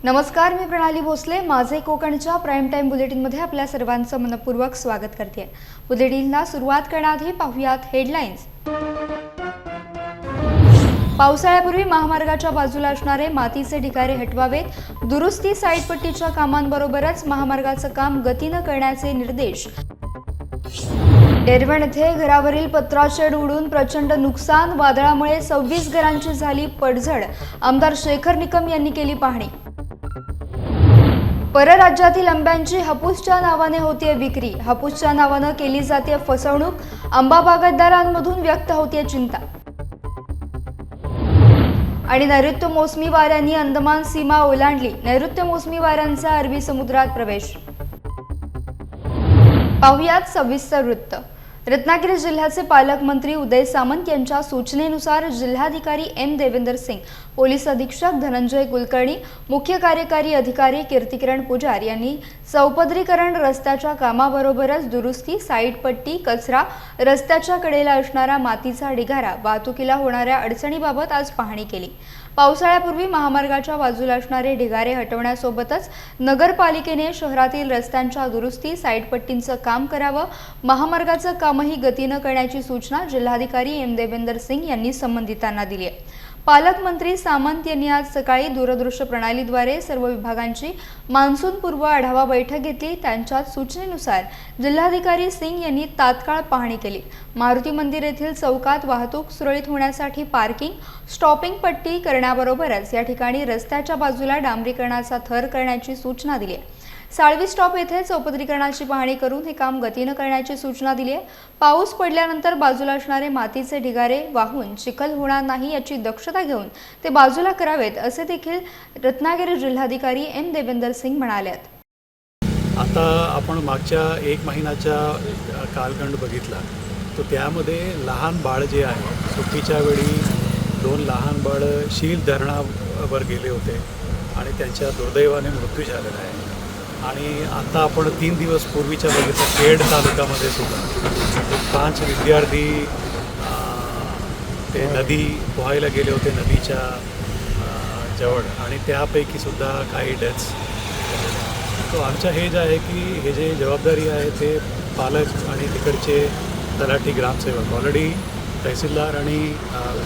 नमस्कार, मी प्रणाली भोसले. माझे कोकणच्या प्राईम टाइम बुलेटिनमध्ये आपल्या सर्वांचं मनपूर्वक स्वागत करते. बुलेटिनला सुरुवात करण्याआधी पाहूयात हेडलाईन्स. पावसाळ्यापूर्वी महामार्गाच्या बाजूला असणारे मातीचे ढिगारे हटवावेत. दुरुस्ती साईडपट्टीच्या कामांबरोबरच महामार्गाचं काम गतीनं करण्याचे निर्देश. डेरवण येथे घरावरील पत्राशेड उडून प्रचंड नुकसान. वादळामुळे 26 घरांची झाली पडझड. आमदार शेखर निकम यांनी केली पाहणी. परराज्यातील आंब्यांची हापूसच्या नावाने होतीये विक्री. हापूसच्या नावानं केली जाते फसवणूक. आंबा बागायतदारांमधून व्यक्त होतीये चिंता. आणि नैऋत्य मोसमी वाऱ्यांनी अंदमान सीमा ओलांडली. नैऋत्य मोसमी वाऱ्यांचा अरबी समुद्रात प्रवेश. पाहुयात सविस्तर वृत्त. रत्नागिरी जिल्ह्याचे पालकमंत्री उदय सामंत यांच्या सूचनेनुसार जिल्हाधिकारी एम देवेंद्र सिंग, पोलीस अधीक्षक धनंजय कुलकर्णी, मुख्य कार्यकारी अधिकारी कीर्तिकिरण पुजार यांनी चौपदरीकरण रस्त्याच्या कामाबरोबरच दुरुस्ती, साईडपट्टी, कचरा, रस्त्याच्या कडेला असणारा मातीचा ढिगारा, वाहतुकीला होणाऱ्या अडचणीबाबत आज पाहणी केली. पावसाळ्यापूर्वी महामार्गाच्या बाजूला असणारे ढिगारे हटवण्यासोबतच नगरपालिकेने शहरातील रस्त्यांच्या दुरुस्ती, साईडपट्टींचं काम करावं. महामार्गाचं कामही गतीनं करण्याची सूचना जिल्हाधिकारी एम देवेंद्र सिंग यांनी संबंधितांना दिली आहे. पालकमंत्री सामंत यांनी आज सकाळी दूरदृश्य प्रणालीद्वारे सर्व विभागांची मान्सूनपूर्व आढावा बैठक घेतली. त्यांच्याच सूचनेनुसार जिल्हाधिकारी सिंग यांनी तात्काळ पाहणी केली. मारुती मंदिर येथील चौकात वाहतूक सुरळीत होण्यासाठी पार्किंग, स्टॉपिंग पट्टी करण्याबरोबरच या ठिकाणी रस्त्याच्या बाजूला डांबरीकरणाचा थर करण्याची सूचना दिली आहे. साळवी स्टॉप येथे चौपदरीकरणाची पाहणी करून हे काम गतीनं करण्याची सूचना दिली आहे. पाऊस पडल्यानंतर बाजूला असणारे मातीचे ढिगारे वाहून चिखल होणार नाही याची दक्षता घेऊन ते बाजूला करावेत, असे देखील रत्नागिरी जिल्हाधिकारी एम देवेंद्र सिंग म्हणाले. आता आपण मागच्या 1 महिन्याचा कालखंड बघितला तो त्यामध्ये लहान बाळ जे आहे, सुट्टीच्या वेळी 2 लहान बाळ शील धरणावर गेले होते आणि त्यांच्या दुर्दैवाने मृत्यू झालेला आहे. आणि आता आपण 3 दिवस पूर्वीच्या बघितलं खेड तालुक्यामध्ये सुद्धा 5 विद्यार्थी ते नदी पोहायला गेले होते नदीच्या जवळ आणि त्यापैकी सुद्धा काही डेथ्स. तो आमचं हे जे आहे की हे जे जबाबदारी आहे ते पालक आणि तिकडचे तलाठी ग्रामसेवक ऑलरेडी तहसीलदार आणि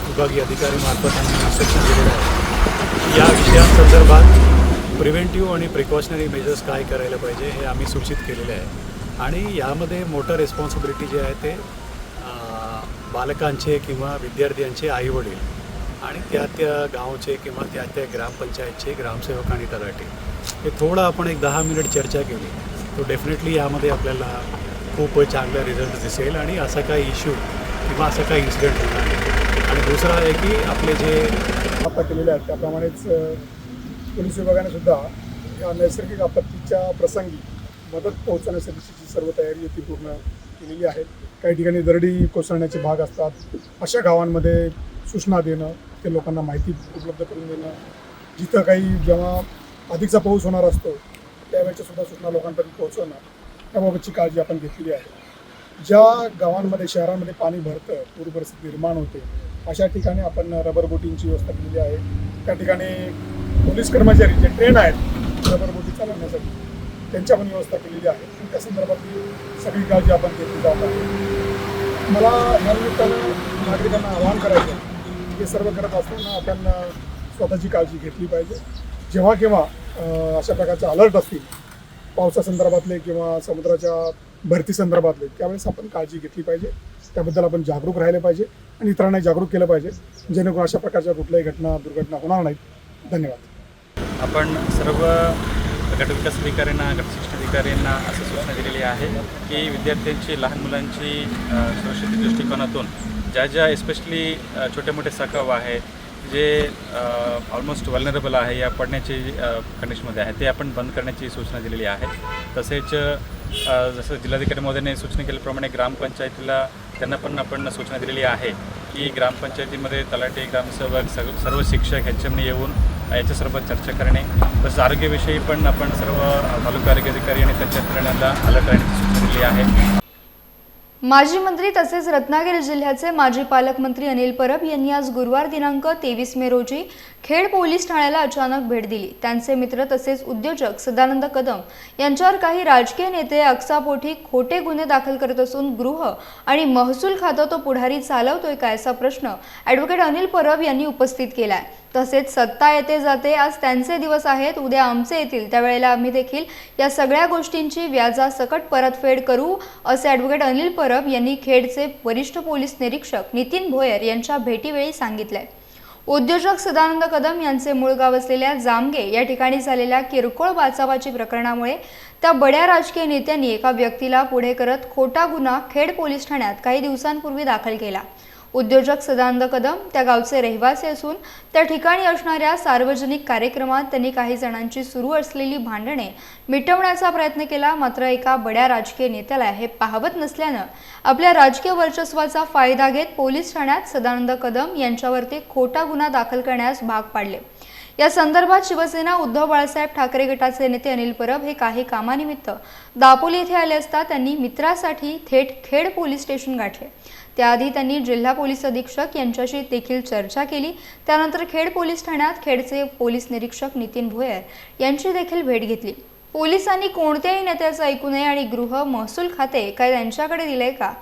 विभागीय अधिकारीमार्फत आम्ही इन्स्ट्रक्शन दिलेलं आहे. या विषयांसंदर्भात प्रिव्हेंटिव्ह आणि प्रिकॉशनरी मेजर्स काय करायला पाहिजे हे आम्ही सूचित केलेले आहे. आणि यामध्ये मोठं रिस्पॉन्सिबिलिटी जे आहे ते बालकांचे किंवा विद्यार्थ्यांचे आईवडील आणि त्या गावचे किंवा त्या ग्रामपंचायतचे ग्रामसेवक आणि तलाठी हे थोडं आपण एक 10 मिनिट चर्चा केली तो डेफिनेटली यामध्ये आपल्याला खूप चांगला रिझल्ट दिसेल आणि असा काही इश्यू किंवा असं काही इन्सिडेंट होणार नाही. आणि दुसरं आहे की आपले जे आता केलेले आहेत त्याप्रमाणेच पोलीस विभागाने सुद्धा या नैसर्गिक आपत्तीच्या प्रसंगी मदत पोहोचवण्यासाठीची सर्व तयारी ती पूर्ण केलेली आहे. काही ठिकाणी दरडी कोसळण्याचे भाग असतात, अशा गावांमध्ये सूचना देणं, ते लोकांना माहिती उपलब्ध करून देणं, जिथं काही जेव्हा अधिकचा पाऊस होणार असतो त्यावेळेच्या सुद्धा सूचना लोकांपर्यंत पोहोचवणं, त्याबाबतची काळजी आपण घेतलेली आहे. ज्या गावांमध्ये शहरांमध्ये पाणी भरतं, पूर परिस्थिती निर्माण होते, अशा ठिकाणी आपण रबर बोटींची व्यवस्था केलेली आहे. त्या ठिकाणी पोलीस कर्मचारी जे ट्रेन आहेत रबर बोटी चालवण्यासाठी त्यांच्या पण व्यवस्था केलेली आहे. त्या संदर्भातली सगळी काळजी आपण घेतली जात आहे. मला या निमित्तानं नागरिकांना आवाहन करायचं आहे हे सर्व करत असताना आपण स्वतःची काळजी घेतली पाहिजे. जेव्हा केव्हा अशा प्रकारचे अलर्ट असतील पावसासंदर्भातले किंवा समुद्राच्या भरती संदर्भातले, त्यावेळेस आपण काळजी घेतली पाहिजे. त्याबद्दल आपण जागरूक राहिले पाहिजे आणि इतरांना जागरूक केलं पाहिजे, जेणेकरून अशा प्रकारच्या कुठल्याही दुर्घटना होणार नाहीत. धन्यवाद. आपण सर्व गटविकास अधिकाऱ्यांना, गटशिक्षण अधिकाऱ्यांना असं सूचना दिलेली आहे की विद्यार्थ्यांची, लहान मुलांची सुरक्षित दृष्टिकोनातून ज्या एस्पेशली छोटे मोठे सकाव आहे जे ऑलमोस्ट वल्नरेबल आहे या पडण्याची कंडिशनमध्ये आहे ते आपण बंद करण्याची सूचना दिलेली आहे. तसेच जसं जिल्हाधिकारी महोदयाने सूचना केल्याप्रमाणे ग्रामपंचायतीला त्यांना पण आपण सूचना दिलेली आहे की ग्रामपंचायतीमध्ये तलाठी, ग्रामसेवक, सर्व शिक्षक ह्यांच्यामध्ये येऊन याच्यासोबत चर्चा करणे. तसंच आरोग्याविषयी पण आपण सर्व तालुका आरोग्य अधिकारी आणि त्यांच्या यंत्रणांना अलर्ट करण्याची सूचना दिली आहे. माजी मंत्री तसेच रत्नागिरी जिल्ह्याचे माजी पालकमंत्री अनिल परब यांनी आज गुरुवार दिनांक 23 मे रोजी खेड पोलीस ठाण्याला अचानक भेट दिली। त्यांचे मित्र तसेच उद्योजक सदानंद कदम यांच्यावर काही राजकीय नेते अक्सापोटी खोटे गुन्हे दाखल करत असून गृह आणि महसूल खातं तो पुढारी चालवतोय का असा प्रश्न ॲडव्होकेट अनिल परब यांनी उपस्थित केलाय। तसेच सत्ता येते जाते, आज त्यांचे दिवस आहेत, उद्या आमचे येतील, त्यावेळेला आम्ही देखील या सगळ्या गोष्टींची व्याजासकट परतफेड करू असे ॲडव्होकेट अनिल परब यांनी खेडचे वरिष्ठ पोलीस निरीक्षक नितीन भोयर यांच्या भेटीवेळी सांगितले। उद्योजक सदानंद कदम यांचे मूळ गाव असलेल्या जामगे या ठिकाणी झालेल्या किरकोळ बाचाबाची प्रकरणामुळे त्या बड्या राजकीय नेत्यांनी एका व्यक्तीला पुढे करत खोटा गुन्हा खेड पोलीस ठाण्यात काही दिवसांपूर्वी दाखल केला। उद्योजक सदानंद कदम त्या गावचे रहिवासी असून त्या ठिकाणी असणाऱ्या सार्वजनिक कार्यक्रमात त्यांनी काही जणांची सुरू असलेली भांडणे मिटवण्याचा प्रयत्न केला। मात्र एका बड्या राजकीय नेत्याला हे पाहवत नसल्यानं आपल्या राजकीय वर्चस्वाचा फायदा घेत पोलीस ठाण्यात सदानंद कदम यांच्यावरती खोटा गुन्हा दाखल करण्यास भाग पाडले। या संदर्भात शिवसेना उद्धव बाळासाहेब ठाकरे गटाचे नेते अनिल परब हे काही कामानिमित्त दापोली येथे आले असता त्यांनी मित्रासाठी थेट खेड पोलीस स्टेशन गाठले। त्याआधी त्यांनी जिल्हा पोलीस अधीक्षक यांच्याशी देखील चर्चा केली। त्यानंतर खेड पोलीस ठाण्यात खेडचे पोलीस निरीक्षक नितीन भोयर यांची देखील भेट घेतली। पोलिसांनी कोणत्याही नेत्याचं ऐकू नये आणि गृह महसूल खाते काय त्यांच्याकडे दिले का,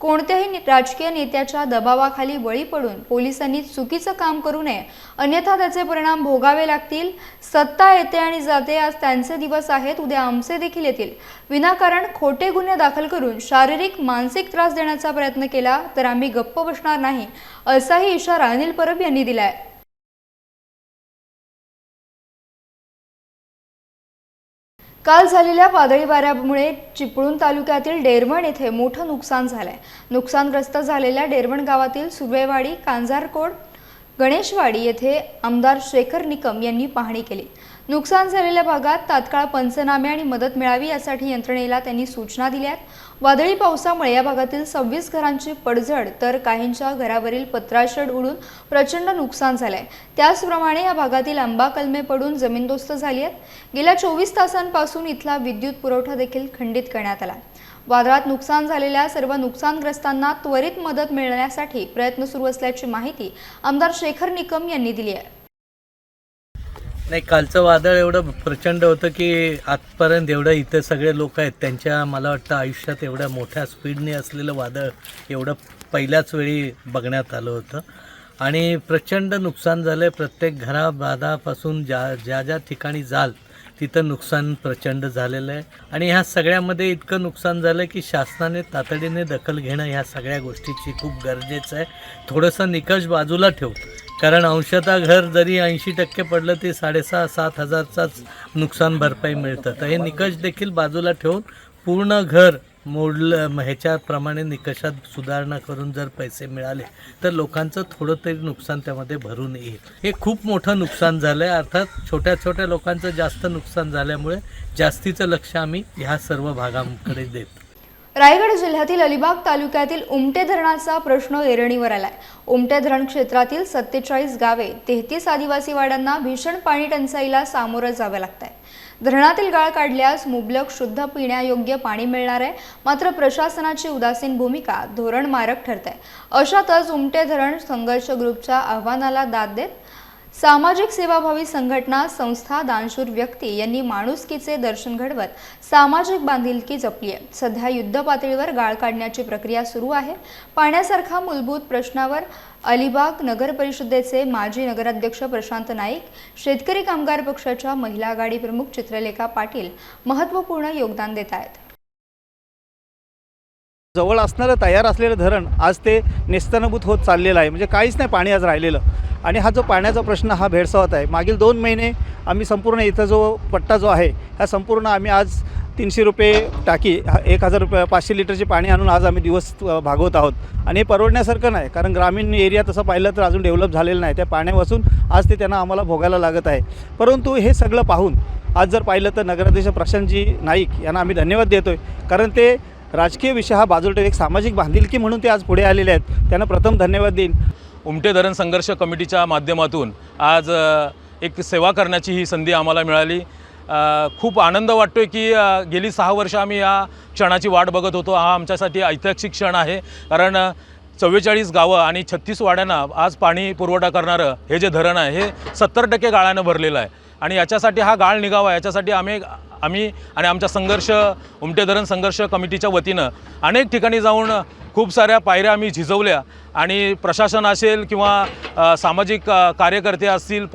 कोणत्याही राजकीय नेत्याच्या दबावाखाली बळी पडून पोलिसांनी चुकीचं काम करू नये, अन्यथा त्याचे परिणाम भोगावे लागतील। सत्ता येते आणि जाते, आज त्यांचे दिवस आहेत, उद्या आमचे देखील येतील। विनाकारण खोटे गुन्हे दाखल करून शारीरिक मानसिक त्रास देण्याचा प्रयत्न केला तर आम्ही गप्प बसणार नाही असाही इशारा अनिल परब यांनी दिलाय। काल झालेल्या वादळी वाऱ्यामुळे चिपळूण तालुक्यातील डेरवण येथे मोठं नुकसान झालंय। नुकसानग्रस्त झालेल्या डेरवण गावातील सुर्वेवाडी, कांजारकोड, गणेशवाडी येथे आमदार शेखर निकम यांनी पाहणी केली। नुकसान झालेल्या भागात तात्काळ पंचनामे आणि मदत मिळावी यासाठी यंत्रणेला त्यांनी सूचना दिल्या। वादळी पावसामुळे या भागातील 26 घरांची पडझड तर काहींच्या घरावरील पत्राशेड उडून प्रचंड नुकसान झालंय। त्याचप्रमाणे या भागातील आंबा कलमे पडून जमीनदोस्त झाली आहेत। गेल्या 24 तासांपासून इथला विद्युत पुरवठा देखील खंडित करण्यात आला। वादळात नुकसान झालेल्या सर्व नुकसानग्रस्तांना त्वरित मदत मिळण्यासाठी प्रयत्न सुरू असल्याची माहिती आमदार शेखर निकम यांनी दिली आहे। नाही, कालचं वादळ एवढं प्रचंड होतं की आजपर्यंत एवढं इथं सगळे लोक आहेत त्यांच्या मला वाटतं आयुष्यात एवढ्या मोठ्या स्पीडने असलेलं वादळ एवढं पहिल्याच वेळी बघण्यात आलं होतं आणि प्रचंड नुकसान झालं आहे। प्रत्येक घराबादापासून ज्या ठिकाणी जाल तिथं नुकसान प्रचंड झालेलं आहे आणि ह्या सगळ्यामध्ये इतकं नुकसान झालं की शासनाने तातडीने दखल घेणं ह्या सगळ्या गोष्टीची खूप गरजेचं आहे। थोडंसं निकष बाजूला ठेवू, कारण अंशतः घर जरी 80% पडलं ते 6,500-7 हजारचाच नुकसान भरपाई मिळतं। तर हे निकष देखील बाजूला ठेवून पूर्ण घर मोडलं ह्याच्याप्रमाणे निकषात सुधारणा करून जर पैसे मिळाले तर लोकांचं थोडं तरी नुकसान त्यामध्ये भरून येईल। हे खूप मोठं नुकसान झालं आहे, अर्थात छोट्या छोट्या लोकांचं जास्त नुकसान झाल्यामुळे जास्तीचं लक्ष आम्ही ह्या सर्व भागांकडे देतो। रायगड जिल्ह्यातील अलिबाग तालुक्यातील उमटे धरणाचा प्रश्न ऐरणीवर आलाय। उमटे धरण क्षेत्रातील 47 गावे, 33 आदिवासी वाड्यांना भीषण पाणी टंचाईला सामोरं जावं लागतंय। धरणातील गाळ काढल्यास मुबलक शुद्ध पिण्यायोग्य पाणी मिळणार आहे, मात्र प्रशासनाची उदासीन भूमिका धोरण मारक ठरते। अशातच उमटे धरण संघर्ष ग्रुपच्या आव्हानाला दाद देत सामाजिक सेवाभावी संघटना, संस्था, दानशूर व्यक्ती यांनी माणुसकीचे दर्शन घडवत सामाजिक बांधिलकी जपली आहे। सध्या युद्ध पातळीवर गाळ काढण्याची प्रक्रिया सुरू आहे। पाण्यासारखा मूलभूत प्रश्नावर अलिबाग नगर परिषदेचे माजी नगराध्यक्ष प्रशांत नाईक, शेतकरी कामगार पक्षाच्या महिला आघाडी प्रमुख चित्रलेखा पाटील महत्त्वपूर्ण योगदान देत आहेत। जवळ असणारं तयार असलेलं धरण आज ते नेस्तनाबूत होत चाललेलं आहे, म्हणजे काहीच नाही पाणी आज राहिलेलं। आणि हा जो पाण्याचा प्रश्न हा भेडसावत आहे। मागील 2 महिने आम्ही संपूर्ण इथं जो पट्टा जो आहे हा संपूर्ण आम्ही आज 300 रुपये टाकी 1000 रुपये 500 लिटरचे पाणी आणून आज आम्ही दिवस भागवत आहोत आणि हे परवडण्यासारखं नाही, कारण ग्रामीण एरिया तसं पाहिलं तर अजून डेव्हलप झालेलं नाही। त्या पाण्यापासून आज ते त्यांना आम्हाला भोगायला लागत आहे। परंतु हे सगळं पाहून आज जर पाहिलं तर नगराध्यक्ष प्रशांतजी नाईक यांना आम्ही धन्यवाद देतोय, कारण ते राजकीय विषय हा बाजूला एक सामाजिक बांधिलकी म्हणून ते आज पुढे आलेले आहेत। त्यांना प्रथम धन्यवाद देईन। उमटे धरण संघर्ष कमिटीच्या माध्यमातून आज एक सेवा करण्याची ही संधी आम्हाला मिळाली। खूप आनंद वाटतो आहे की गेली 6 वर्ष आम्ही या क्षणाची वाट बघत होतो. हा आमच्यासाठी ऐतिहासिक क्षण आहे, कारण 44 गावं आणि 36 वाड्यांना आज पाणी पुरवठा करणारं हे जे धरण आहे हे 70% गाळानं भरलेलं आहे. आणि याच्यासाठी हा गाळ निघावा याच्यासाठी आम्ही आणि आमच्या संघर्ष उमटे धरण संघर्ष कमिटीच्या वतीनं अनेक ठिकाणी जाऊन खूप साऱ्या पायऱ्या आम्ही झिजवल्या आणि प्रशासन असेल किंवा सामाजिक कार्यकर्ते असतील,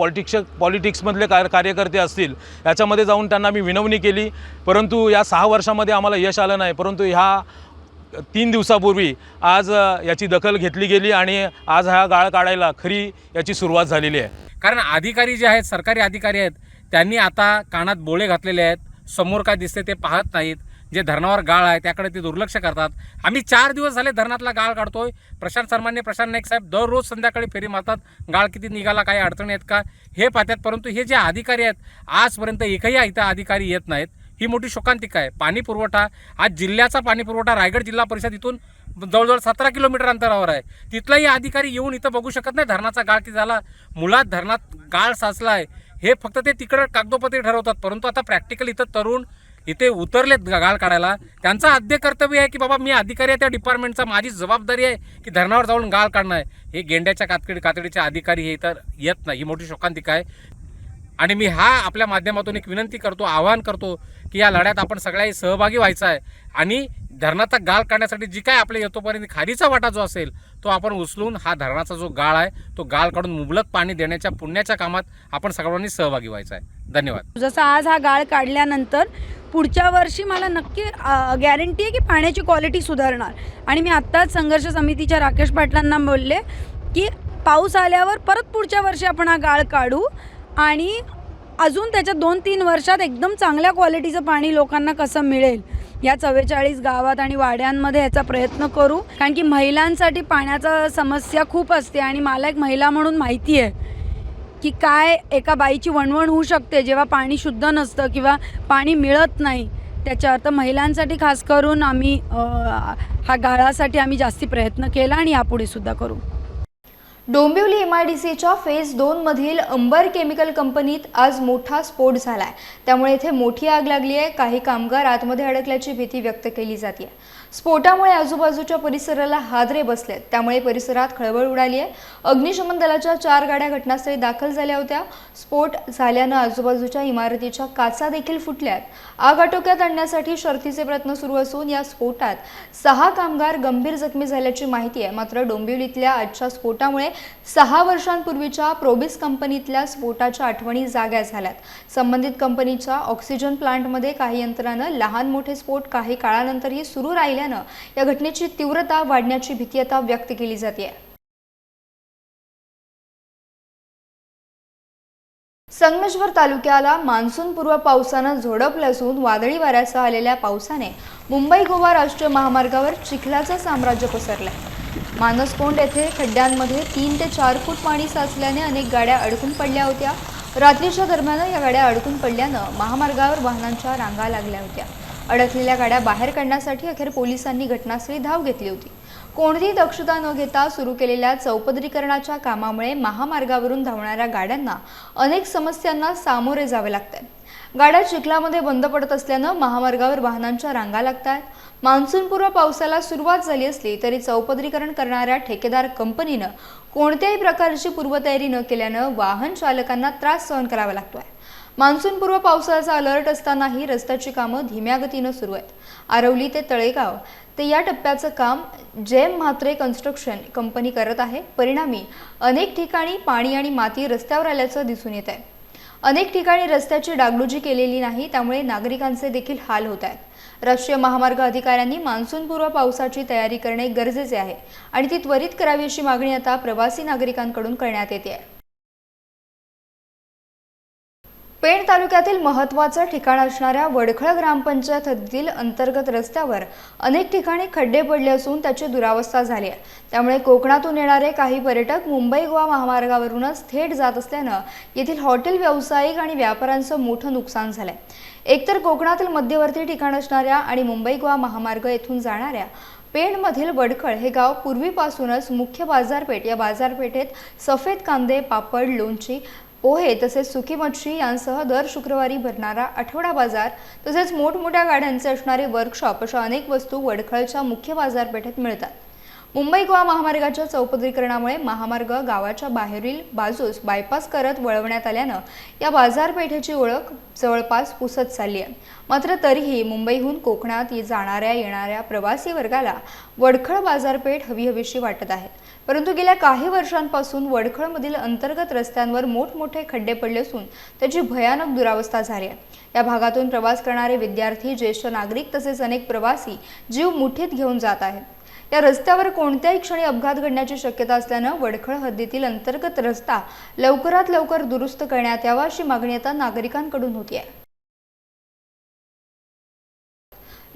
पॉलिटिक्समधले कार्यकर्ते असतील, याच्यामध्ये जाऊन त्यांना मी विनवणी केली. परंतु या 6 वर्षामध्ये आम्हाला यश आलं नाही. परंतु ह्या 3 दिवसापूर्वी आज याची दखल घेतली गेली आणि आज हा गाळ काढायला खरी याची सुरुवात झालेली आहे. कारण अधिकारी जे आहेत, सरकारी अधिकारी आहेत, त्यांनी आता कानात बोळे घातलेले आहेत. समोर काय दिसते ते पाहत नाहीत. जे धरणावर गाळ आहे त्याकडे ते दुर्लक्ष करतात. आम्ही 4 दिवस झाले धरणातला गाळ काढतोय. प्रशांत नाईक साहेब दररोज संध्याकाळी फेरी मारतात. गाळ किती निघाला, काही अडचणी आहेत का हे पाहतात. परंतु हे जे अधिकारी आहेत आजपर्यंत एकही इथं अधिकारी येत नाहीत. ही मोठी शोकांतिका आहे. पाणी पुरवठा, आज जिल्ह्याचा पाणी पुरवठा रायगड जिल्हा परिषद इथून जवळजवळ 17 किलोमीटर अंतरावर आहे. तिथलाही अधिकारी येऊन इथं बघू शकत नाही धरणाचा गाळ किती झाला, मुळात धरणात गाळ साचला आहे. हे फक्त ते तिकडं कागदोपत्री ठरवतात. परंतु आता प्रॅक्टिकल इथं तरुण इथे उतरलेत गाळ काढायला. त्यांचं आद्य कर्तव्य आहे की बाबा मी अधिकारी आहे त्या डिपार्टमेंटचा, माझी जबाबदारी आहे की धरणावर जाऊन गाळ काढणं आहे. हे गेंड्याच्या कातडीचे अधिकारी हे इतर येत नाही. ही मोठी शोकांतिका आहे. आणि मी आपल्या माध्यमातून एक विनंती करतो, आवाहन करतो की या लढ्यात आपण सगळ्यांनी सहभागी व्हायचं आहे आणि धरणाचा गाळ काढण्यासाठी जी काय आपल्या येतोपर्यंत खालीचा वाटा जो असेल तो आपण उचलून हा धरणाचा जो गाळ आहे तो गाळ काढून मुबलक पाणी देण्याच्या पुण्याच्या कामात आपण सगळ्यांनी सहभागी व्हायचं आहे. धन्यवाद. जसं आज हा गाळ काढल्यानंतर पुढच्या वर्षी मला नक्की गॅरंटी आहे की पाण्याची क्वालिटी सुधारणार. आणि मी आत्ताच संघर्ष समितीच्या राकेश पाटलांना बोलले की पाऊस आल्यावर परत पुढच्या वर्षी आपण हा गाळ काढू आणि अजून त्याच्या 2-3 वर्षात एकदम चांगल्या क्वालिटीचं पाणी लोकांना कसं मिळेल या 44 गावात आणि वाड्यांमध्ये याचा प्रयत्न करू. कारण की महिलांसाठी पाण्याचा समस्या खूप असते आणि मला एक महिला म्हणून माहिती आहे की काय एका बाईची वणवण होऊ शकते जेव्हा पाणी शुद्ध नसतं किंवा पाणी मिळत नाही त्याच्यावर. तर महिलांसाठी खास करून आम्ही हा गाळासाठी आम्ही जास्ती प्रयत्न केला आणि यापुढे सुद्धा करू. डोंबिवली MIDCच्या फेज 2 मधील अंबर केमिकल कंपनीत आज मोठा स्फोट झालाय. त्यामुळे इथे मोठी आग लागली आहे. काही कामगार आतमध्ये अडकल्याची भीती व्यक्त केली जाते. स्फोटामुळे आजूबाजूच्या परिसराला हादरे बसलेत. त्यामुळे परिसरात खळबळ उडाली आहे. अग्निशमन दलाच्या 4 गाड्या घटनास्थळी दाखल झाल्या होत्या. स्फोट झाल्यानं आजूबाजूच्या इमारतीच्या काचा देखील फुटल्यात. आग आटोक्यात आणण्यासाठी शर्थीचे प्रयत्न सुरू असून या स्फोटात 6 कामगार गंभीर जखमी झाल्याची माहिती आहे. मात्र डोंबिवलीतल्या आजच्या स्फोटामुळे 6 वर्षांपूर्वीच्या प्रोबिस कंपनीतल्या स्फोटाच्या आठवणी जाग्या झाल्यात. संबंधित कंपनीच्या ऑक्सिजन प्लांटमध्ये काही यंत्रानं लहान मोठे स्फोट काही काळानंतरही सुरू राहिल्यानं या घटनेची तीव्रता वाढण्याची भीती आता व्यक्त केली जाते. संगमेश्वर तालुक्याला मान्सूनपूर्व पावसानं झोडपलं असून वादळी वाऱ्यासह आलेल्या पावसाने मुंबई गोवा राष्ट्रीय महामार्गावर चिखलाचं साम्राज्य पसरलंय. मानसकोंड येथे खड्ड्यांमध्ये 3 ते 4 फूट पाणी साचल्याने अनेक गाड्या अडकून पडल्या होत्या. रात्रीच्या दरम्यान या गाड्या अडकून पडल्यानं महामार्गावर वाहनांच्या रांगा लागल्या होत्या. अडकलेल्या गाड्या बाहेर काढण्यासाठी अखेर पोलिसांनी घटनास्थळी धाव घेतली होती. कोणतीही दक्षता न घेता सुरू केलेल्या चौपदरीकरणाच्या कामामुळे महामार्गावरून धावणाऱ्या गाड्यांना अनेक समस्यांना सामोरे जावे लागते. गाड्या चिखलामध्ये बंद पडत असल्यानं महामार्गावर वाहनांच्या रांगा लागतात. मान्सूनपूर्व पावसाला सुरुवात झाली असली तरी चौपदरीकरण करणाऱ्या ठेकेदार कंपनीनं कोणत्याही प्रकारची पूर्वतयारी न केल्यानं वाहन चालकांना त्रास सहन करावा लागतोय. मान्सूनपूर्व पावसाचा अलर्ट असतानाही रस्त्याची कामं धीम्या गतीनं सुरू आहेत. आरवली ते तळेगाव ते या टप्प्याचं काम जेम म्हात्रे कन्स्ट्रक्शन कंपनी करत आहे. परिणामी अनेक ठिकाणी पाणी आणि माती रस्त्यावर आल्याचं दिसून येत आहे. अनेक ठिकाणी रस्त्याची डागडुजी केलेली नाही, त्यामुळे नागरिकांचे देखील हाल होत आहेत. राष्ट्रीय महामार्ग अधिकाऱ्यांनी मान्सूनपूर्व पावसाची तयारी करणे गरजेचे आहे आणि ती त्वरित करावी अशी मागणी आता प्रवासी नागरिकांकडून करण्यात येते आहे. पेण तालुक्यातील महत्त्वाचं ठिकाण असणाऱ्या वडखळ ग्रामपंचायत हद्दीतील अंतर्गत रस्त्यावर अनेक ठिकाणी खड्डे पडले असून त्याची दुरावस्था झाली आहे. त्यामुळे कोकणातून येणारे काही पर्यटक मुंबई गोवा महामार्गावरूनच थेट जात असल्यानं येथील हॉटेल व्यावसायिक आणि व्यापाऱ्यांचं मोठं नुकसान झालंय. एकतर कोकणातील मध्यवर्ती ठिकाण असणाऱ्या आणि मुंबई गोवा महामार्ग येथून जाणाऱ्या पेणमधील वडखळ हे गाव पूर्वीपासूनच मुख्य बाजारपेठ. या बाजारपेठेत सफेद कांदे, पापड, लोणची, पोहे तसेच सुकी मच्छी यांसह दर शुक्रवारी भरणारा आठवडा बाजार तसेच मोठमोठ्या गाड्यांचे असणारे वर्कशॉप अशा अनेक वस्तू वडखळच्या मुख्य बाजारपेठेत मिळतात. मुंबई गोवा महामार्गाच्या चौपदरीकरणामुळे महामार्ग गावाच्या बाहेरील बाजूस बायपास करत वळवण्यात आल्यानं या बाजारपेठेची ओळख जवळपास पुसत चालली आहे. मात्र तरीही मुंबईहून कोकणात जाणाऱ्या येणाऱ्या प्रवासी वर्गाला वडखळ बाजारपेठ हवीहवीशी वाटत आहे. परंतु गेल्या काही वर्षांपासून वडखळमधील अंतर्गत रस्त्यांवर मोठमोठे खड्डे पडले असून त्याची भयानक दुरावस्था झाली आहे. या भागातून प्रवास करणारे विद्यार्थी, ज्येष्ठ नागरिक तसेच अनेक प्रवासी जीव मुठीत घेऊन जात आहेत. या रस्त्यावर कोणत्याही क्षणी अपघात घडण्याची शक्यता असल्यानं वडखळ हद्दीतील अंतर्गत रस्ता लवकरात लवकर दुरुस्त करण्यात यावा अशी मागणी आता नागरिकांकडून होती आहे.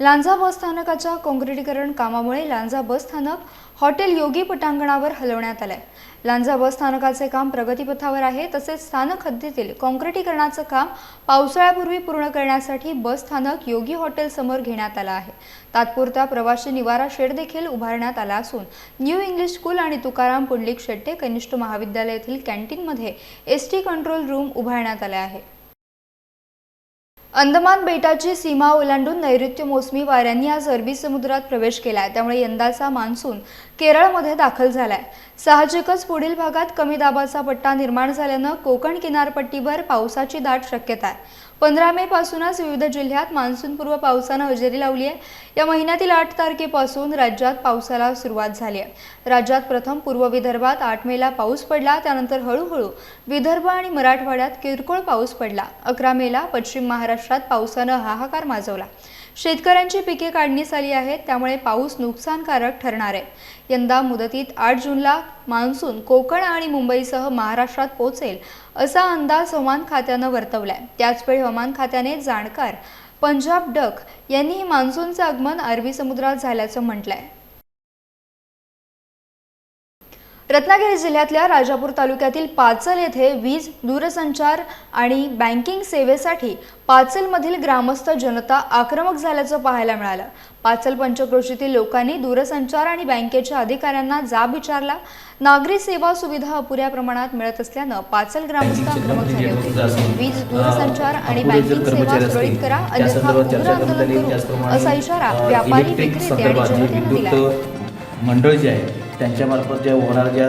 लांजा बस स्थानकाच्या काँक्रिटीकरण कामामुळे लांजा बस स्थानक हॉटेल योगी पटांगणावर हलवण्यात आलंय. लांजा बस स्थानकाचे काम प्रगतीपथावर आहे. तसेच स्थानक हद्दीतील काँक्रिटीकरणाचं काम पावसाळ्यापूर्वी पूर्ण करण्यासाठी बस स्थानक योगी हॉटेल समोर घेण्यात आलं आहे. तात्पुरता प्रवासी निवारा शेड देखील उभारण्यात आला असून न्यू इंग्लिश स्कूल आणि तुकाराम पुंडलिक शेट्टे कनिष्ठ महाविद्यालय येथील कॅन्टीनमध्ये एसटी कंट्रोल रूम उभारण्यात आले आहे. अंदमान बेटाची सीमा ओलांडून नैऋत्य मोसमी वाऱ्यांनी आज अरबी समुद्रात प्रवेश केलाय. त्यामुळे यंदाचा मान्सून केरळमध्ये दाखल झालाय. साहजिकच पुढील भागात कमी दाबाचा पट्टा निर्माण झाल्यानं कोकण किनारपट्टीवर पावसाची दाट शक्यता आहे. 15 मे पासूनच विविध जिल्ह्यात मान्सूनपूर्व पावसानं हजेरी लावली आहे. या महिन्यातील 8 तारखेपासून राज्यात पावसाला सुरुवात झाली आहे. राज्यात प्रथम पूर्व विदर्भात 8 मेला पाऊस पडला. त्यानंतर हळूहळू विदर्भ आणि मराठवाड्यात किरकोळ पाऊस पडला. 11 मेला पश्चिम महाराष्ट्रात पावसानं हाहाकार माजवला. शेतकऱ्यांची पिके काढणीस आली आहेत. त्यामुळे पाऊस नुकसानकारक ठरणार आहे. यंदा मुदतीत 8 जूनला मान्सून कोकण आणि मुंबईसह महाराष्ट्रात पोहोचेल असा अंदाज हवामान खात्यानं वर्तवलाय. त्याचवेळी हवामान खात्याने जाणकार पंजाब डक यांनी मान्सूनचं आगमन अरबी समुद्रात झाल्याचं म्हटलंय. रत्नागिरी जिल्ह्यातल्या राजापूर तालुक्यातील पाचल येथे वीज, दूरसंचार आणि बँकिंग सेवेसाठी पाचलमधील ग्रामस्थ जनता आक्रमक झाल्याचं पाहायला मिळालं. पाचल पंचक्रोशीतील लोकांनी दूरसंचार आणि बँकेच्या अधिकाऱ्यांना जाब विचारला. नागरी सेवा सुविधा अपुऱ्या प्रमाणात मिळत असल्यानं पाचल ग्रामस्थ आक्रमक झाले होते. वीज, दूरसंचार आणि बँकिंग सेवा सुरळीत करा अन्यथा उग्र आंदोलन करू असा इशारा व्यापारी, विक्रेते आणि जनतेनं दिला. मंडळ जे आहे त्यांच्यामार्फत ज्या होणाऱ्या ज्या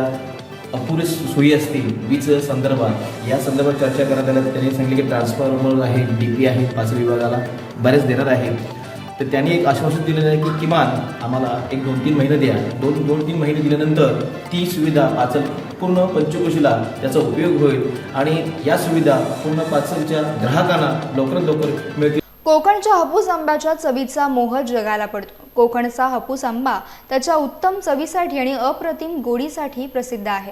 अपुरे सोयी असतील वीज संदर्भात या संदर्भात चर्चा करण्यात आल्या. त्यांनी सांगितले की ट्रान्सफॉर्मर आहे, DP आहे, पाचल विभागाला बरेच देणार आहेत. तर त्यांनी एक आश्वासन दिलेलं आहे की किमान आम्हाला 1-2-3 महिने द्या. 2-3 महिने दिल्यानंतर ती सुविधा पाचल पूर्ण पंचक्रोशीला त्याचा उपयोग होईल आणि या सुविधा पूर्ण पाचलच्या ग्राहकांना लवकरात लवकर मिळतील. कोकणच्या हापूस आंब्याच्या चवीचा मोह जगाला पडतो. कोकणचा हापूस आंबा त्याच्या उत्तम चवीसाठी आणि अप्रतिम गोडीसाठी प्रसिद्ध आहे.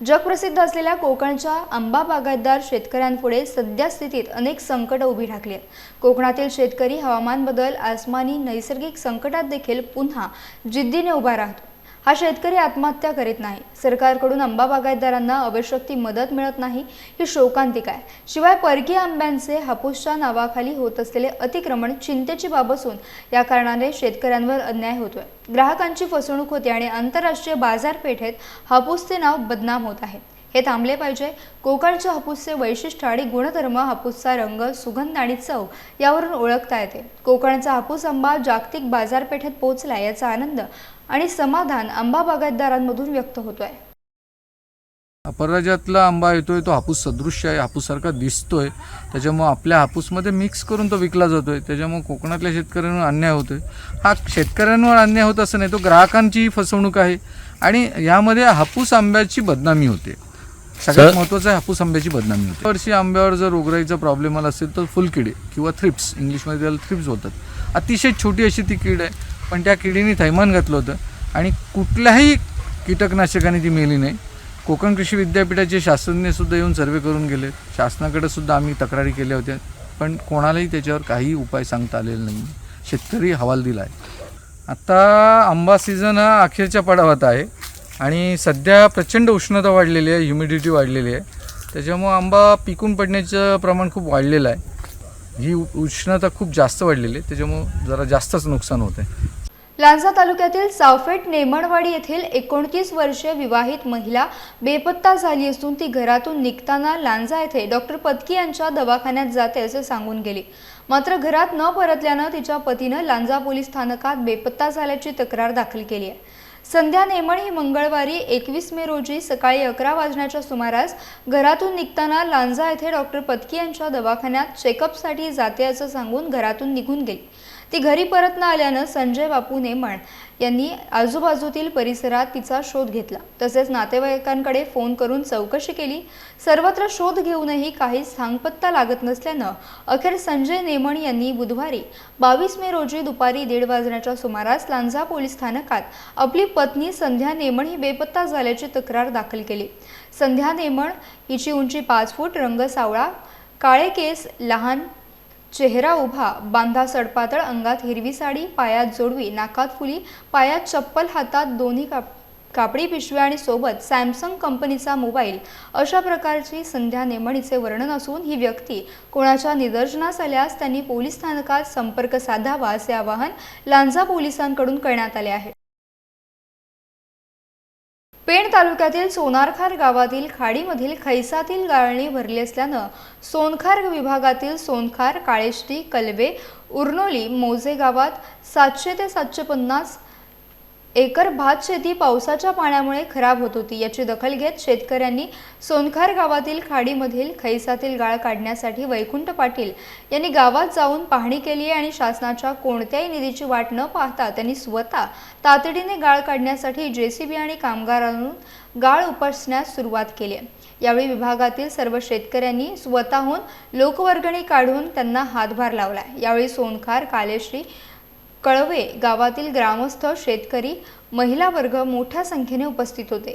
जगप्रसिद्ध असलेल्या कोकणच्या आंबा बागायतदार शेतकऱ्यांपुढे सध्या स्थितीत अनेक संकट उभी ठाकली आहेत. कोकणातील शेतकरी हवामान बदल, आसमानी नैसर्गिक संकटात देखील पुन्हा जिद्दीने उभा राहतो. हा शेतकरी आत्महत्या करीत नाही. सरकारकडून आंबा बागायतदारांना आवश्यक ती मदत मिळत नाही ही शोकांतिका आहे. शिवाय परकीय आंब्यांचे हापूसच्या नावाखाली होत असलेले अतिक्रमण चिंतेची बाब असून या कारणाने शेतकऱ्यांवर अन्याय होतोय, ग्राहकांची फसवणूक होते आणि आंतरराष्ट्रीय बाजारपेठेत हापूसचे नाव बदनाम होत आहे. हे थांबले पाहिजे. कोकणच्या हापूसचे वैशिष्ट्य आणि गुणधर्म, हापूसचा रंग, सुगंध आणि चव यावरून ओळखता येते. कोकणचा हापूस आंबा जागतिक बाजारपेठेत पोहोचला याचा आनंद आणि समाधान आंबा बागायतदारांमधून व्यक्त होतोय. परराज्यातला आंबा येतोय तो हापूस सदृश्य आहे, हापूससारखा दिसतोय. त्याच्यामुळे आपल्या हापूसमध्ये मिक्स करून तो विकला जातोय. त्याच्यामुळे कोकणातल्या शेतकऱ्यांवर अन्याय होतोय. हा शेतकऱ्यांवर अन्याय होत असं नाही, तो ग्राहकांची फसवणूक आहे आणि यामध्ये हापूस आंब्याची बदनामी होते. सगळ्यात महत्त्वाचं आहे हापूस आंब्याची बदनामी होते. वर्षी आंब्यावर जर रोगराईचा प्रॉब्लेम आला असेल तर फुलकिडे किंवा थ्रिप्स, इंग्लिशमध्ये त्याला थ्रिप्स बोलतात. अतिशय छोटी अशी ती कीड आहे, पण त्या किडीने थैमान घातलं होतं आणि कुठल्याही कीटकनाशकाने ती मेली नाही. कोकण कृषी विद्यापीठाचे शास्त्रज्ञसुद्धा येऊन सर्वे करून गेले. शासनाकडे सुद्धा आम्ही तक्रारी केल्या होत्या, पण कोणालाही त्याच्यावर काही उपाय सांगता आलेला नाही. शेतकरी हवाल दिला आहे. आता आंबा सीझन हा अखेरच्या पडावात आहे आणि सध्या प्रचंड उष्णता वाढलेली आहे, ह्युमिडिटी वाढलेली आहे. त्याच्यामुळं आंबा पिकून पडण्याचं प्रमाण खूप वाढलेलं आहे. ही उष्णता खूप जास्त वाढलेली आहे, त्याच्यामुळं जरा जास्तच नुकसान होतं आहे. लांजा तालुक्यातील सावफेट नेमणवाडी येथील 29 वर्षीय विवाहित महिला बेपत्ता झाली असून ती घरातून निघताना लांजा येथे डॉक्टर पत्की यांच्या दवाखान्यात जाते असे सांगून गेली. मात्र घरात न परतल्यानं तिच्या पतीनं लांजा पोलीस स्थानकात बेपत्ता झाल्याची तक्रार दाखल केली आहे. संध्या नेमण ही मंगळवारी 21 मे रोजी सकाळी 11 वाजण्याच्या सुमारास घरातून निघताना लांजा येथे डॉक्टर पत्की यांच्या दवाखान्यात चेकअपसाठी जाते असं सांगून घरातून निघून गेली. ती घरी परत न आल्यानं संजय बापू नेमण यांनी आजूबाजूतील परिसरात तिचा शोध घेतला. तसेच नातेवाईकांकडे फोन करून चौकशी केली. सर्वत्र शोध घेऊनही काही सांगपत्ता लागत नसल्यानं अखेर संजय नेमण यांनी बुधवारी 22 मे रोजी दुपारी 1:30 वाजण्याच्या सुमारास लांजा पोलीस स्थानकात आपली पत्नी संध्या नेमण ही बेपत्ता झाल्याची तक्रार दाखल केली. संध्या नेमण हिची उंची 5 फूट, रंग सावळा, काळे केस, लहान चेहरा उभा, बांधा सडपातळ, अंगात हिरवी साडी, पायात जोडवी, नाकात फुली, पायात चप्पल, हातात दोन्ही कापडी पिशव्या आणि सोबत सॅमसंग कंपनीचा मोबाईल अशा प्रकारची संध्या नेमण हिचे वर्णन असून ही व्यक्ती कोणाच्या निदर्शनास आल्यास त्यांनी पोलीस स्थानकात संपर्क साधावा असे आवाहन लांजा पोलिसांकडून करण्यात आले आहे. पेण तालुक्यातील सोनारखार गावातील खाडीमधील खैसातील गाळणी भरली असल्यानं सोनखार विभागातील सोनखार, काळेश्री, कलवे, उर्नोली, मोजे गावात 700 ते 750 एकर भात शेती पावसाच्या पाण्यामुळे खराब होत होती. याची दखल घेत शेतकऱ्यांनी सोनखार गावातील खाडीमधील खैसातील गाळ काढण्यासाठी वैकुंठ पाटील यांनी गावात जाऊन पाहणी केली आहे आणि शासनाच्या कोणत्याही निधीची वाट न पाहता त्यांनी स्वतः तातडीने गाळ काढण्यासाठी JCB आणि कामगार आणून गाळ उपसण्यास सुरुवात केली आहे. यावेळी विभागातील सर्व शेतकऱ्यांनी स्वतःहून लोकवर्गणी काढून त्यांना हातभार लावला. यावेळी सोनखार, कालेश्री, कळवे गावातील ग्रामस्थ, शेतकरी, महिला वर्ग मोठ्या संख्येने उपस्थित होते.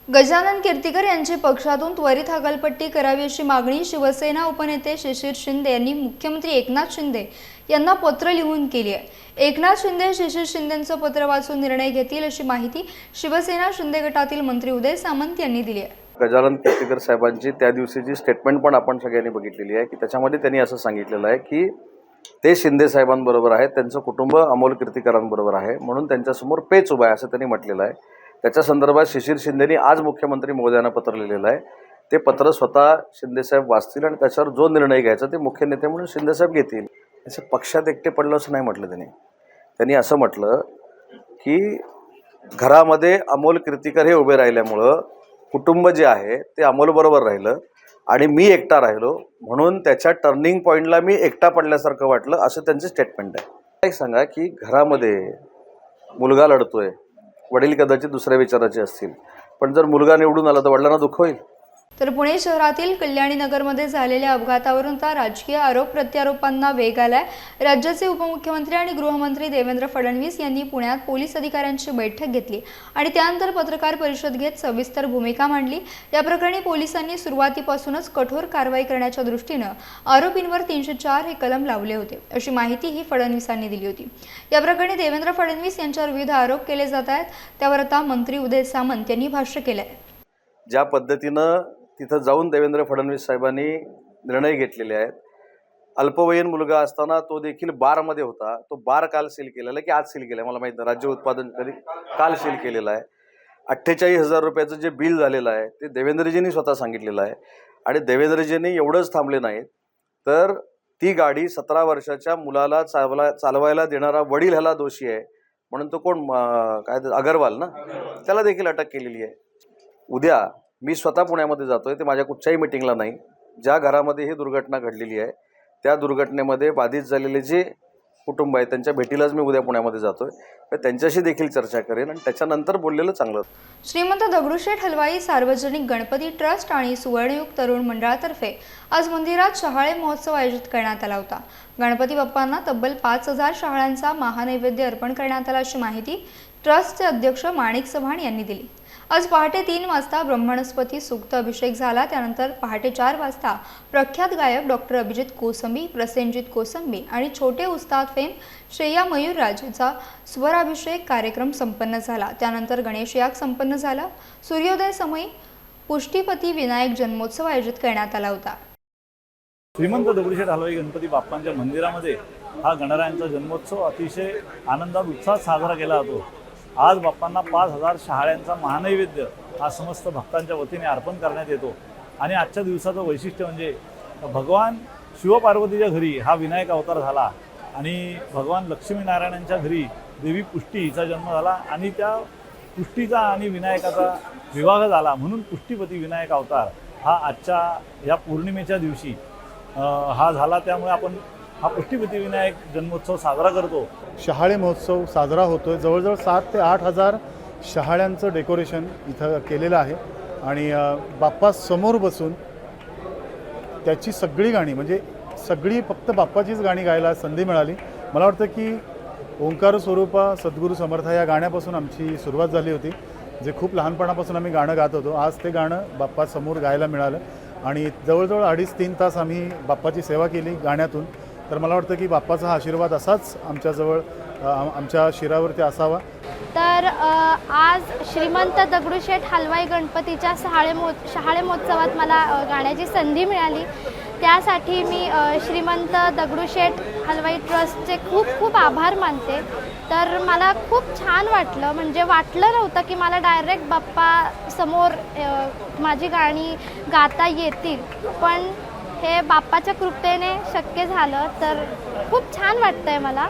गजानन कीर्तीकर यांची पक्षातून त्वरित हकालपट्टी करावी अशी मागणी शिवसेना उपनेते शिशिर शिंदे यांनी मुख्यमंत्री एकनाथ शिंदे यांना पत्र लिहून केली आहे. एकनाथ शिंदे शिशिर शिंदेंचं पत्र वाचून निर्णय घेतील अशी माहिती शिवसेना शिंदे गटातील मंत्री उदय सामंत यांनी दिली आहे. गजानन कीर्तीकर साहेबांची त्या दिवशीची स्टेटमेंट पण आपण सगळ्यांनी बघितलेली आहे की त्याच्यामध्ये त्यांनी असं सांगितलेलं आहे की ते शिंदे साहेबांबरोबर आहेत, त्यांचं कुटुंब अमोल कीर्तीकरांबरोबर आहे, म्हणून त्यांच्यासमोर पेच उभा आहे असं त्यांनी म्हटलेलं आहे. त्याच्या संदर्भात शिशिर शिंदेनी आज मुख्यमंत्री महोदयांना पत्र लिहिलेलं आहे. ते पत्र स्वतः शिंदेसाहेब वाचतील आणि त्याच्यावर जो निर्णय घ्यायचा ते मुख्य नेते म्हणून शिंदेसाहेब घेतील. असं पक्षात एकटे पडलं असं नाही म्हटलं त्यांनी असं म्हटलं की घरामध्ये अमोल कीर्तीकर हे उभे राहिल्यामुळं कुटुंब जे आहे ते अमोलबरोबर राहिलं आणि मी एकटा राहिलो, म्हणून त्याच्या टर्निंग पॉईंटला मी एकटा पडल्यासारखं वाटलं असं त्यांचे स्टेटमेंट आहे. एक सांगा की घरामध्ये मुलगा लढतोय, वडील कदाचित दुसऱ्या विचाराचे असतील, पण जर मुलगा निवडून आला तर वडिलांना दुःख होईल. तर पुणे शहरातील कल्याणी नगरमध्ये झालेल्या अपघातावरून आता राजकीय आरोप प्रत्यारोपांना वेग आलाय. राज्याचे उपमुख्यमंत्री आणि गृहमंत्री देवेंद्र फडणवीस यांनी पुण्यात पोलीस अधिकाऱ्यांची बैठक घेतली आणि त्यानंतर पत्रकार परिषद घेत सविस्तर भूमिका मांडली. या प्रकरणी पोलिसांनी सुरुवातीपासूनच कठोर कारवाई करण्याच्या दृष्टीनं आरोपींवर 304 हे कलम लावले होते अशी माहितीही फडणवीसांनी दिली होती. या प्रकरणी देवेंद्र फडणवीस यांच्यावर विविध आरोप केले जात आहेत. त्यावर आता मंत्री उदय सामंत यांनी भाष्य केलं आहे. ज्या पद्धतीनं तिथं जाऊन देवेंद्र फडणवीस साहेबांनी निर्णय घेतलेले आहेत. अल्पवयीन मुलगा असताना तो देखील बारमध्ये होता. तो बार काल सील केलेला आहे की आज सील केलं आहे मला माहीत नाही. राज्य उत्पादन कधी काल सील केलेलं आहे. 48,000 रुपयाचं जे बिल झालेलं आहे ते देवेंद्रजींनी स्वतः सांगितलेलं आहे. आणि देवेंद्रजींनी एवढंच थांबले नाहीत तर ती गाडी 17 वर्षाच्या मुलाला चालवायला देणारा वडील ह्याला दोषी आहे म्हणून तो कोण काय अगरवाल ना, त्याला देखील अटक केलेली आहे. उद्या मी स्वतः पुण्यामध्ये जातोय, ते माझ्या कुठच्याही मिटिंगला नाही. ज्या घरामध्ये ही दुर्घटना घडलेली आहे त्या दुर्घटनेमध्ये बाधित झालेले जे कुटुंब आहे त्यांच्या भेटीलाच मी उद्या पुण्यामध्ये जातोय. तर त्यांच्याशी देखील चर्चा करेन आणि त्याच्यानंतर बोललेलं चांगलं. श्रीमंत दगडूशेठ हलवाई सार्वजनिक गणपती ट्रस्ट आणि सुवर्णयुग तरुण मंडळातर्फे आज मंदिरात शहाळे महोत्सव आयोजित करण्यात आला होता. गणपती बाप्पांना तब्बल 5,000 शहाळ्यांचा महानैवेद्य अर्पण करण्यात आला अशी माहिती ट्रस्टचे अध्यक्ष माणिक चव्हाण यांनी दिली. आज पहाटे 3 वाजता ब्रह्मणस्पती सूक्त अभिषेक झाला. त्यानंतर पहाटे 4 वाजता प्रख्यात गायक डॉक्टर अभिजित कोसंबी, प्रसेनजित कोसंबी आणि छोटे उस्ताद फेम श्रेया मयूरराज यांचा स्वराभिषेक कार्यक्रम संपन्न झाला. त्यानंतर गणेश याग संपन्न झाला. सूर्योदय समयी पुष्टीपती विनायक जन्मोत्सव आयोजित करण्यात आला होता. श्रीमंत दगडूशेठ हलवाई गणपती बाप्पांच्या मंदिरामध्ये हा गणरायांचा जन्मोत्सव अतिशय आनंदात उत्साहात साजरा केला जातो. आज बाप्पांना 5,000 शहाळ्यांचा महानैवेद्य हा समस्त भक्तांच्या वतीने अर्पण करण्यात येतो. आणि आजच्या दिवसाचं वैशिष्ट्य म्हणजे भगवान शिवपार्वतीच्या घरी हा विनायक अवतार झाला आणि भगवान लक्ष्मीनारायणांच्या घरी देवी पुष्टी हिचा जन्म झाला आणि त्या पुष्टीचा आणि विनायकाचा विवाह झाला, म्हणून पुष्टीपती विनायक अवतार हा आजच्या या पौर्णिमेच्या दिवशी हा झाला. त्यामुळे आपण हा पुष्टीपती विनायक जन्मोत्सव साजरा करतो. शहाळे महोत्सव साजरा होतो आहे. जवळजवळ 7,000 ते 8,000 शहाळ्यांचं डेकोरेशन इथं केलेलं आहे आणि बाप्पा समोर बसून त्याची सगळी गाणी म्हणजे सगळी फक्त बाप्पाचीच गाणी गायला संधी मिळाली. मला वाटतं की ओंकार स्वरूपा सद्गुरू समर्थ या गाण्यापासून आमची सुरुवात झाली होती, जे खूप लहानपणापासून आम्ही गाणं गात होतो. आज ते गाणं बाप्पासमोर गायला मिळालं आणि जवळजवळ 2.5-3 तास आम्ही बाप्पाची सेवा केली गाण्यातून. तर मला वाटतं की बाप्पाचा हा आशीर्वाद असाच आमच्याजवळ आमच्या शिरावरती असावा. तर आज श्रीमंत दगडूशेठ हलवाई गणपतीच्या शहाळे महोत्सवात मला गाण्याची संधी मिळाली. त्यासाठी मी श्रीमंत दगडूशेठ हलवाई ट्रस्टचे खूप खूप आभार मानते. तर मला खूप छान वाटलं, म्हणजे वाटलं नव्हतं की मला डायरेक्ट बाप्पा समोर माझी गाणी गाता येतील, पण हे बाप्पाच्या कृपेने शक्य झालं. तर खूप छान वाटतंय मला.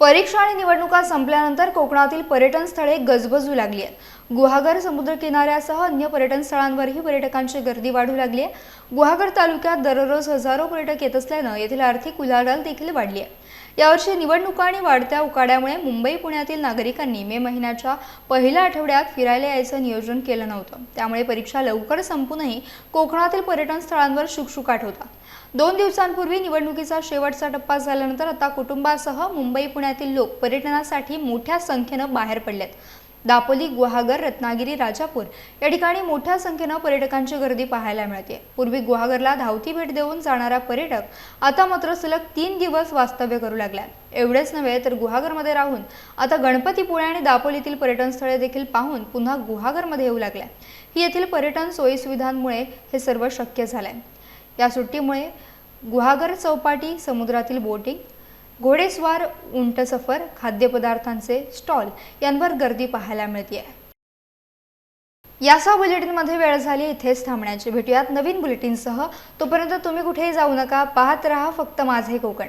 परीक्षा आणि निवडणुका संपल्यानंतर कोकणातील पर्यटन स्थळे गजबजू लागली आहेत. गुहागर समुद्रकिनाऱ्यासह अन्य पर्यटन स्थळांवरही पर्यटकांची गर्दी वाढू लागली आहे. गुहागर तालुक्यात दररोज हजारो पर्यटक येत असल्यानं येथील आर्थिक उलाढाल देखील वाढली आहे. यावर्षी निवडणुका आणि वाढत्या उकाड्यामुळे मुंबई पुण्यातील नागरिकांनी मे महिन्याच्या पहिल्या आठवड्यात फिरायला यायचं नियोजन केलं नव्हतं. त्यामुळे परीक्षा लवकर संपूनही कोकणातील पर्यटन स्थळांवर शुकशुकाट होता. 2 दिवसांपूर्वी निवडणुकीचा शेवटचा टप्पा झाल्यानंतर आता कुटुंबासह मुंबई पुण्यातील लोक पर्यटनासाठी मोठ्या संख्येनं बाहेर पडलेत. दापोली, गुहागर, रत्नागिरी, राजापूर या ठिकाणी मोठ्या संख्येनं पर्यटकांची गर्दी पाहायला मिळते. पूर्वी गुहागरला धावती भेट देऊन जाणारा पर्यटक आता मात्र सलग 3 दिवस वास्तव्य करू लागला. एवढेच नव्हे तर गुहागरमध्ये राहून आता गणपतीपुळे आणि दापोलीतील पर्यटन स्थळे देखील पाहून पुन्हा गुहागरमध्ये येऊ लागल्या. ही येथील पर्यटन सोयीसुविधांमुळे हे सर्व शक्य झालंय. या सुट्टीमुळे गुहागर चौपाटी, समुद्रातील बोटिंग, घोडेस्वार, उंट सफर, खाद्यपदार्थांचे स्टॉल यांवर गर्दी पाहायला मिळते. यासह बुलेटिनमध्ये वेळ झाली इथेच थांबण्याची. भेटूयात नवीन बुलेटिनसह. तोपर्यंत तुम्ही कुठेही जाऊ नका. पाहत रहा फक्त माझे कोकण.